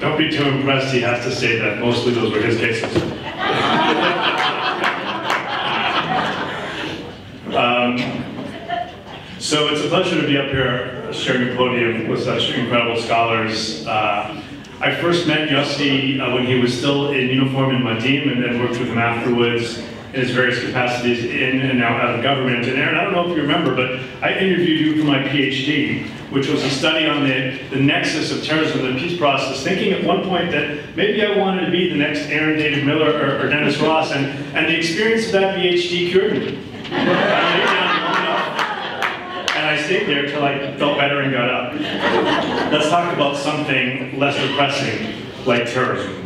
Don't be too impressed, he has to say that. Mostly those were his cases. So it's a pleasure to be up here sharing a podium with such incredible scholars. I first met Yossi when he was still in uniform in Madim, and then worked with him afterwards in his various capacities in and now out of government. And Aaron, I don't know if you remember, but I interviewed you for my PhD, which was a study on the nexus of terrorism and the peace process, thinking at one point that maybe I wanted to be the next Aaron David Miller or Dennis Ross, and the experience of that PhD cured me. I laid down long enough, and I stayed there till I felt better and got up. Let's talk about something less depressing, like terrorism.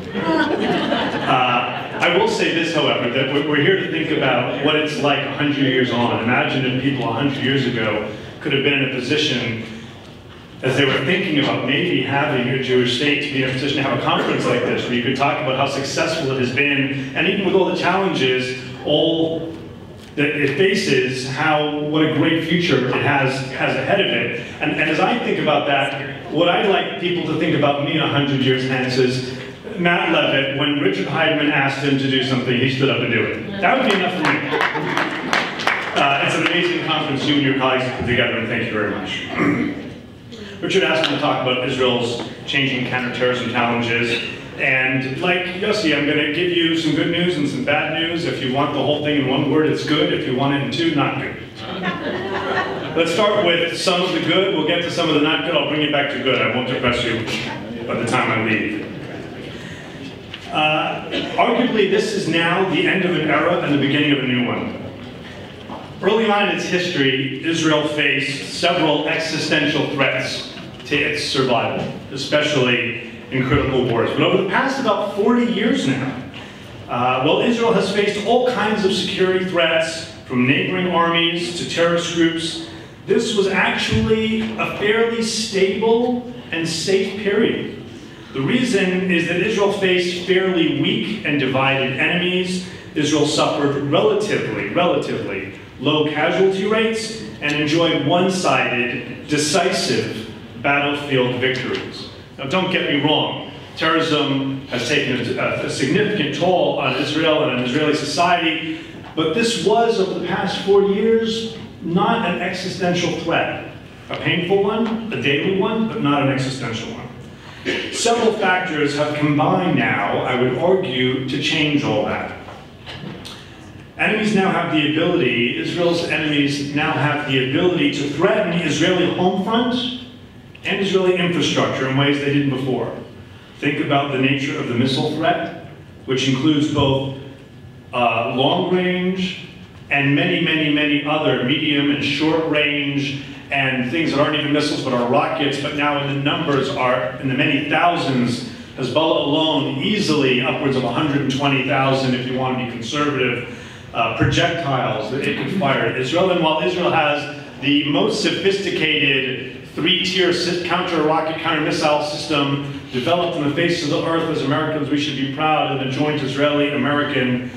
I will say this, however, that we're here to think about what it's like 100 years on. Imagine if people 100 years ago could have been in a position, as they were thinking about maybe having a Jewish state, to be in a position to have a conference like this, where you could talk about how successful it has been, and even with all the challenges, all that it faces, what a great future it has ahead of it. And as I think about that, what I'd like people to think about me 100 years hence is Matt Levitt, when Richard Heidman asked him to do something, he stood up and did it. That would be enough for me. It's an amazing conference you and your colleagues have put together, and thank you very much. Richard asked me to talk about Israel's changing counterterrorism challenges. And like Yossi, I'm going to give you some good news and some bad news. If you want the whole thing in one word, it's good. If you want it in two, not good. Let's start with some of the good. We'll get to some of the not good. I'll bring you back to good. I won't depress you by the time I leave. Arguably, this is now the end of an era and the beginning of a new one. Early on in its history, Israel faced several existential threats to its survival, especially in critical wars. But over the past about 40 years now, well, Israel has faced all kinds of security threats, from neighboring armies to terrorist groups. This was actually a fairly stable and safe period. The reason is that Israel faced fairly weak and divided enemies. Israel suffered relatively low casualty rates and enjoyed one-sided, decisive battlefield victories. Now, don't get me wrong. Terrorism has taken a significant toll on Israel and on Israeli society, but this was, over the past 4 years, not an existential threat. A painful one, a daily one, but not an existential one. Several factors have combined now, I would argue, to change all that. Enemies now have the ability, Israel's enemies now have the ability to threaten the Israeli home front and Israeli infrastructure in ways they didn't before. Think about the nature of the missile threat, which includes both long range and many other medium and short range, and things that aren't even missiles but are rockets, but now in the numbers are in the many thousands. Hezbollah alone, easily upwards of 120,000 if you want to be conservative, projectiles that it can fire at Israel. And while Israel has the most sophisticated three-tier counter-rocket, counter-missile system developed on the face of the earth, as Americans we should be proud of the joint Israeli-American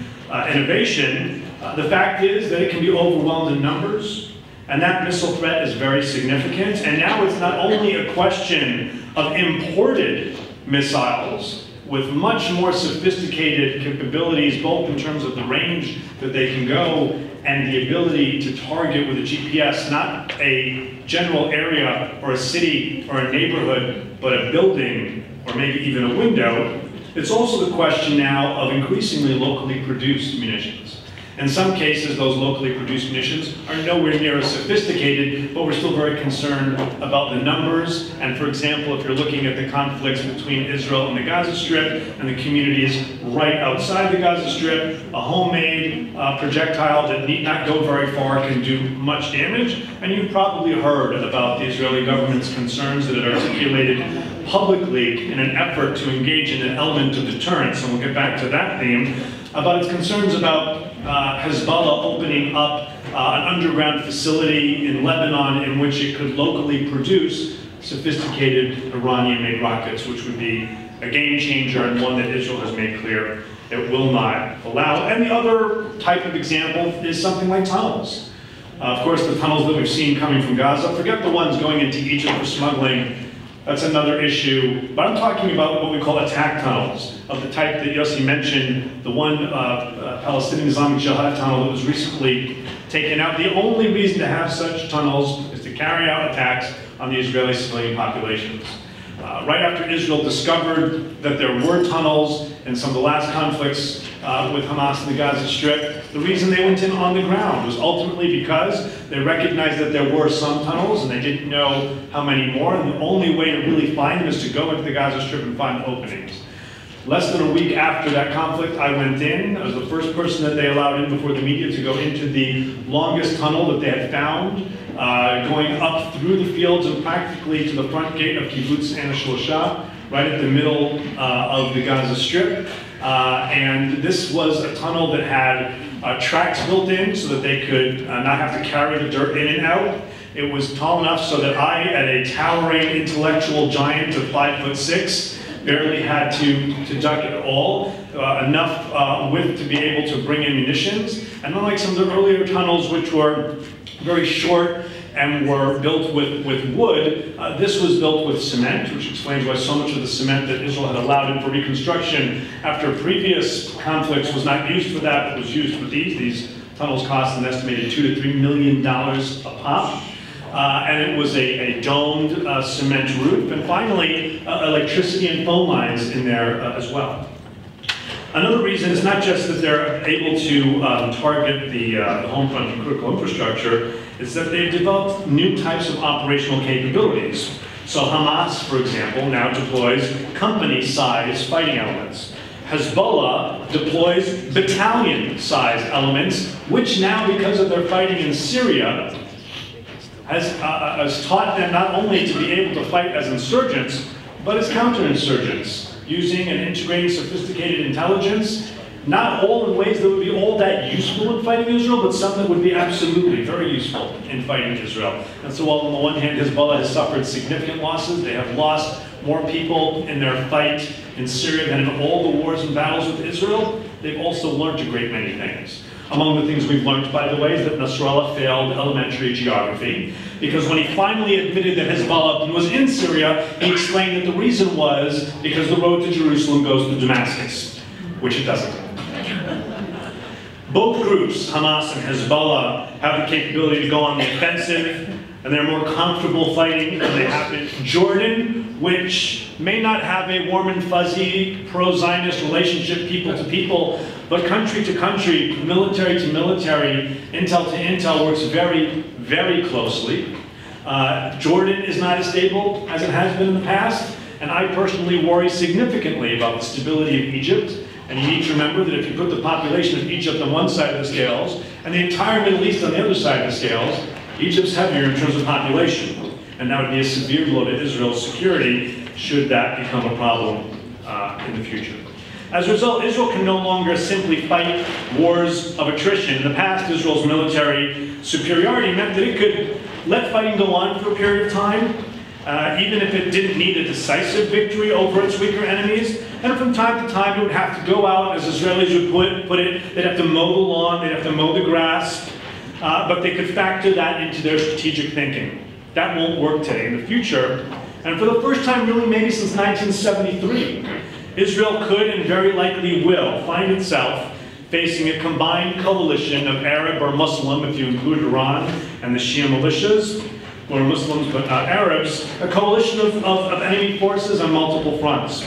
innovation, the fact is that it can be overwhelmed in numbers. And that missile threat is very significant. And now it's not only a question of imported missiles with much more sophisticated capabilities, both in terms of the range that they can go and the ability to target with a GPS, not a general area or a city or a neighborhood, but a building or maybe even a window. It's also the question now of increasingly locally produced munitions. In some cases, those locally produced munitions are nowhere near as sophisticated, but we're still very concerned about the numbers. And for example, if you're looking at the conflicts between Israel and the Gaza Strip and the communities right outside the Gaza Strip, a homemade projectile that need not go very far can do much damage. And you've probably heard about the Israeli government's concerns that it articulated publicly in an effort to engage in an element of deterrence, and we'll get back to that theme, about its concerns about Hezbollah opening up an underground facility in Lebanon in which it could locally produce sophisticated Iranian-made rockets, which would be a game changer and one that Israel has made clear it will not allow. And the other type of example is something like tunnels. Of course, the tunnels that we've seen coming from Gaza, forget the ones going into Egypt for smuggling That's another issue. But I'm talking about what we call attack tunnels, of the type that Yossi mentioned, the one Palestinian Islamic Jihad tunnel that was recently taken out. The only reason to have such tunnels is to carry out attacks on the Israeli civilian populations. Right after Israel discovered that there were tunnels in some of the last conflicts with Hamas in the Gaza Strip, the reason they went in on the ground was ultimately because they recognized that there were some tunnels and they didn't know how many more, and the only way to really find them is to go into the Gaza Strip and find openings. Less than a week after that conflict, I went in. I was the first person that they allowed in before the media to go into the longest tunnel that they had found, going up through the fields and practically to the front gate of Kibbutz Ana Shlosha, right at the middle of the Gaza Strip. And this was a tunnel that had tracks built in so that they could not have to carry the dirt in and out. It was tall enough so that I, at a towering intellectual giant of 5'6", barely had to duck at all, enough width to be able to bring in munitions. And unlike some of the earlier tunnels, which were very short and were built with wood, this was built with cement, which explains why so much of the cement that Israel had allowed in for reconstruction after previous conflicts was not used for that, but was used for these. These tunnels cost an estimated $2 to $3 million a pop. And it was a domed cement roof, and finally electricity and phone lines in there as well. Another reason is not just that they're able to target the home front and critical infrastructure, is that they've developed new types of operational capabilities. So Hamas, for example, now deploys company-sized fighting elements. Hezbollah deploys battalion-sized elements, which now, because of their fighting in Syria, has taught them not only to be able to fight as insurgents, but as counterinsurgents, using and integrating sophisticated intelligence, not all in ways that would be all that useful in fighting Israel, but some that would be absolutely very useful in fighting Israel. And so while on the one hand Hezbollah has suffered significant losses, they have lost more people in their fight in Syria than in all the wars and battles with Israel, they've also learned a great many things. Among the things we've learned, by the way, is that Nasrallah failed elementary geography, because when he finally admitted that Hezbollah was in Syria, he explained that the reason was because the road to Jerusalem goes to Damascus, which it doesn't. Both groups, Hamas and Hezbollah, have the capability to go on the offensive, and they're more comfortable fighting than they have in Jordan, which may not have a warm and fuzzy pro-Zionist relationship people to people, but country to country, military to military, intel to intel works very, very closely. Jordan is not as stable as it has been in the past, and I personally worry significantly about the stability of Egypt. And you need to remember that if you put the population of Egypt on one side of the scales and the entire Middle East on the other side of the scales, Egypt's heavier in terms of population. And that would be a severe blow to Israel's security should that become a problem in the future. As a result, Israel can no longer simply fight wars of attrition. In the past, Israel's military superiority meant that it could let fighting go on for a period of time, even if it didn't need a decisive victory over its weaker enemies. And from time to time, it would have to go out, as Israelis would put it, they'd have to mow the lawn, they'd have to mow the grass, but they could factor that into their strategic thinking. That won't work today. In the future, and for the first time really maybe since 1973, Israel could and very likely will find itself facing a combined coalition of Arab or Muslim, if you include Iran, and the Shia militias, who are Muslims but not Arabs, a coalition of enemy forces on multiple fronts.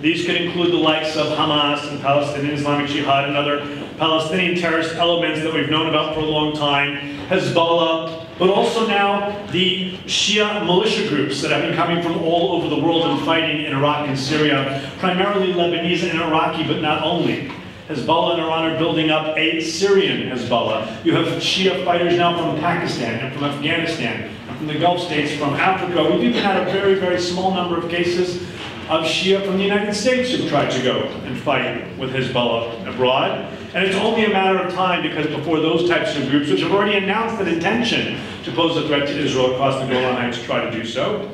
These could include the likes of Hamas and Palestinian Islamic Jihad and other Palestinian terrorist elements that we've known about for a long time, Hezbollah, but also now the Shia militia groups that have been coming from all over the world and fighting in Iraq and Syria, primarily Lebanese and Iraqi, but not only. Hezbollah and Iran are building up a Syrian Hezbollah. You have Shia fighters now from Pakistan and from Afghanistan, and from the Gulf states, from Africa. We've even had a very, very small number of cases of Shia from the United States who've tried to go and fight with Hezbollah abroad. And it's only a matter of time because before those types of groups, which have already announced an intention to pose a threat to Israel across the Golan Heights, try to do so.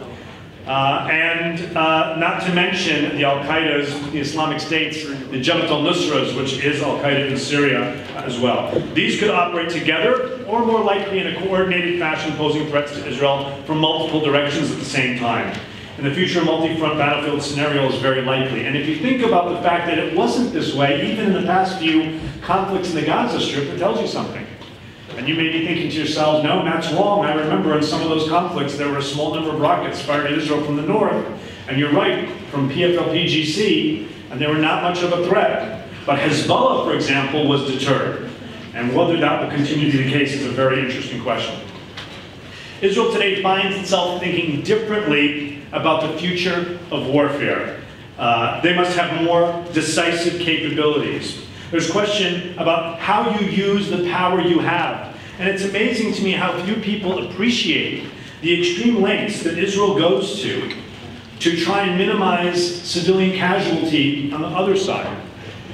Not to mention the Al-Qaeda's, the Islamic States, the Jabhat al-Nusras, which is Al-Qaeda in Syria as well. These could operate together, or more likely in a coordinated fashion, posing threats to Israel from multiple directions at the same time. In the future, a multi-front battlefield scenario is very likely. And if you think about the fact that it wasn't this way, even in the past few conflicts in the Gaza Strip, it tells you something. And you may be thinking to yourselves, no, Matt's wrong. I remember in some of those conflicts, there were a small number of rockets fired at Israel from the north. And you're right, from PFLP-GC, and they were not much of a threat. But Hezbollah, for example, was deterred. And whether that will continue to be the case is a very interesting question. Israel today finds itself thinking differently about the future of warfare. They must have more decisive capabilities. There's a question about how you use the power you have. And it's amazing to me how few people appreciate the extreme lengths that Israel goes to try and minimize civilian casualty on the other side.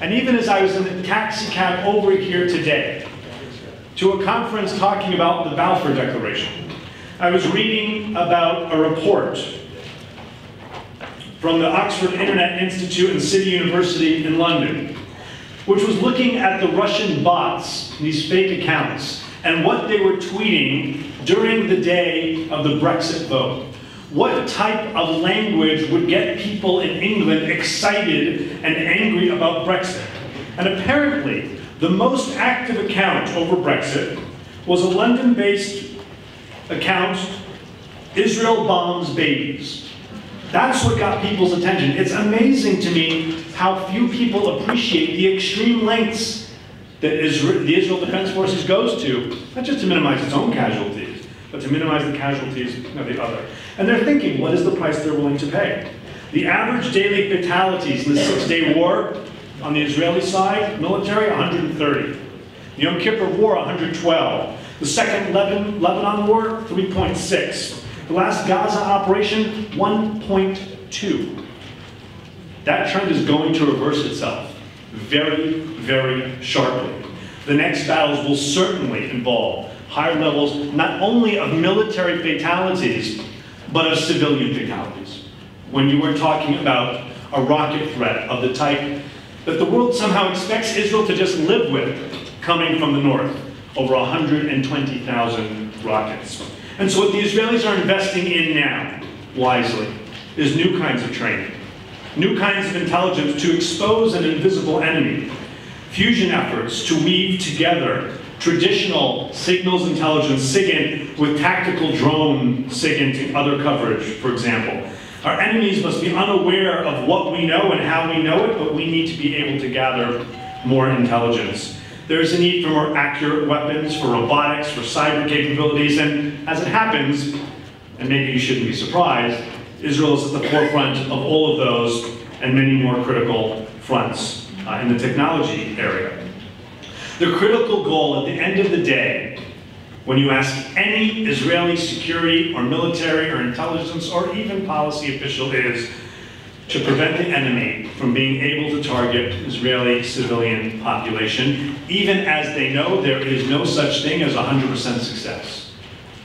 And even as I was in the taxi cab over here today to a conference talking about the Balfour Declaration, I was reading about a report from the Oxford Internet Institute and City University in London, which was looking at the Russian bots, these fake accounts, and what they were tweeting during the day of the Brexit vote. What type of language would get people in England excited and angry about Brexit? And apparently, the most active account over Brexit was a London-based account, Israel bombs babies. That's what got people's attention. It's amazing to me how few people appreciate the extreme lengths that the Israel Defense Forces goes to, not just to minimize its own casualties, but to minimize the casualties of the other. And they're thinking, what is the price they're willing to pay? The average daily fatalities in the Six-Day War on the Israeli side, military, 130. The Yom Kippur War, 112. The Second Lebanon War, 3.6. The last Gaza operation, 1.2. That trend is going to reverse itself very, very sharply. The next battles will certainly involve higher levels, not only of military fatalities, but of civilian fatalities. When you were talking about a rocket threat of the type that the world somehow expects Israel to just live with coming from the north, over 120,000 rockets. And so what the Israelis are investing in now, wisely, is new kinds of training, new kinds of intelligence to expose an invisible enemy, fusion efforts to weave together traditional signals intelligence, SIGINT, with tactical drone SIGINT and other coverage, for example. Our enemies must be unaware of what we know and how we know it, but we need to be able to gather more intelligence. There's a need for more accurate weapons, for robotics, for cyber capabilities, and as it happens, and maybe you shouldn't be surprised, Israel is at the forefront of all of those and many more critical fronts in the technology area. The critical goal at the end of the day, when you ask any Israeli security or military or intelligence or even policy official, is to prevent the enemy from being able to target Israeli civilian population, even as they know there is no such thing as 100% success.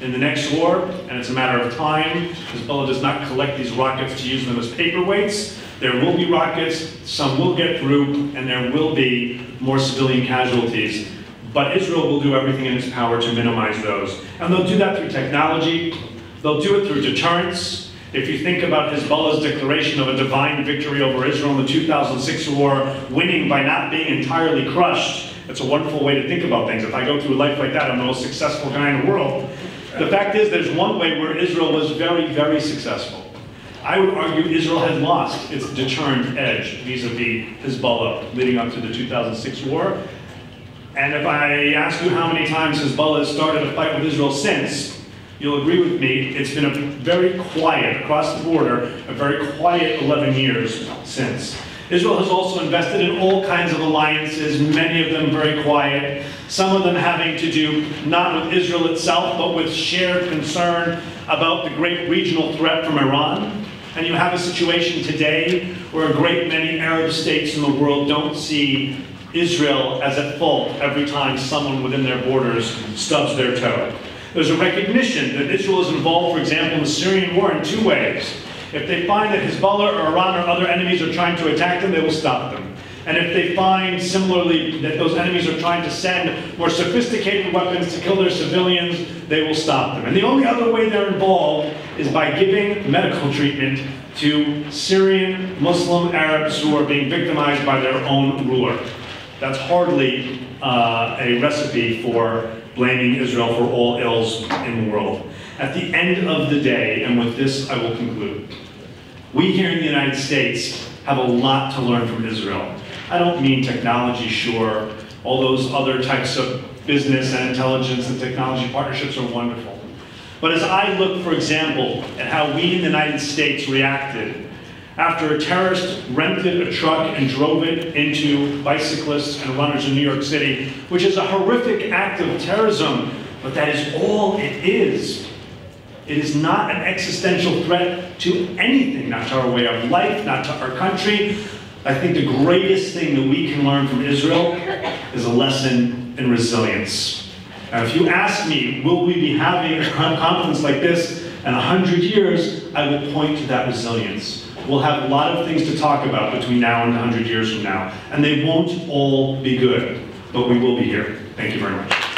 In the next war, and it's a matter of time, Hezbollah does not collect these rockets to use them as paperweights. There will be rockets, some will get through, and there will be more civilian casualties. But Israel will do everything in its power to minimize those. And they'll do that through technology, they'll do it through deterrence. If you think about Hezbollah's declaration of a divine victory over Israel in the 2006 war, winning by not being entirely crushed, it's a wonderful way to think about things. If I go through life like that, I'm the most successful guy in the world. The fact is, there's one way where Israel was very, very successful. I would argue Israel had lost its deterrent edge vis-a-vis Hezbollah leading up to the 2006 war. And if I ask you how many times Hezbollah has started a fight with Israel since, you'll agree with me, it's been a very quiet, across the border, a very quiet 11 years since. Israel has also invested in all kinds of alliances, many of them very quiet, some of them having to do not with Israel itself, but with shared concern about the great regional threat from Iran. And you have a situation today where a great many Arab states in the world don't see Israel as at fault every time someone within their borders stubs their toe. There's a recognition that Israel is involved, for example, in the Syrian war in two ways. If they find that Hezbollah or Iran or other enemies are trying to attack them, they will stop them. And if they find, similarly, that those enemies are trying to send more sophisticated weapons to kill their civilians, they will stop them. And the only other way they're involved is by giving medical treatment to Syrian Muslim Arabs who are being victimized by their own ruler. That's hardly a recipe for blaming Israel for all ills in the world. At the end of the day, and with this I will conclude, we here in the United States have a lot to learn from Israel. I don't mean technology, sure. All those other types of business and intelligence and technology partnerships are wonderful. But as I look, for example, at how we in the United States reacted after a terrorist rented a truck and drove it into bicyclists and runners in New York City, which is a horrific act of terrorism, but that is all it is. It is not an existential threat to anything, not to our way of life, not to our country. I think the greatest thing that we can learn from Israel is a lesson in resilience. Now, if you ask me, will we be having a conference like this in 100 years, I will point to that resilience. We'll have a lot of things to talk about between now and 100 years from now, and they won't all be good, but we will be here. Thank you very much.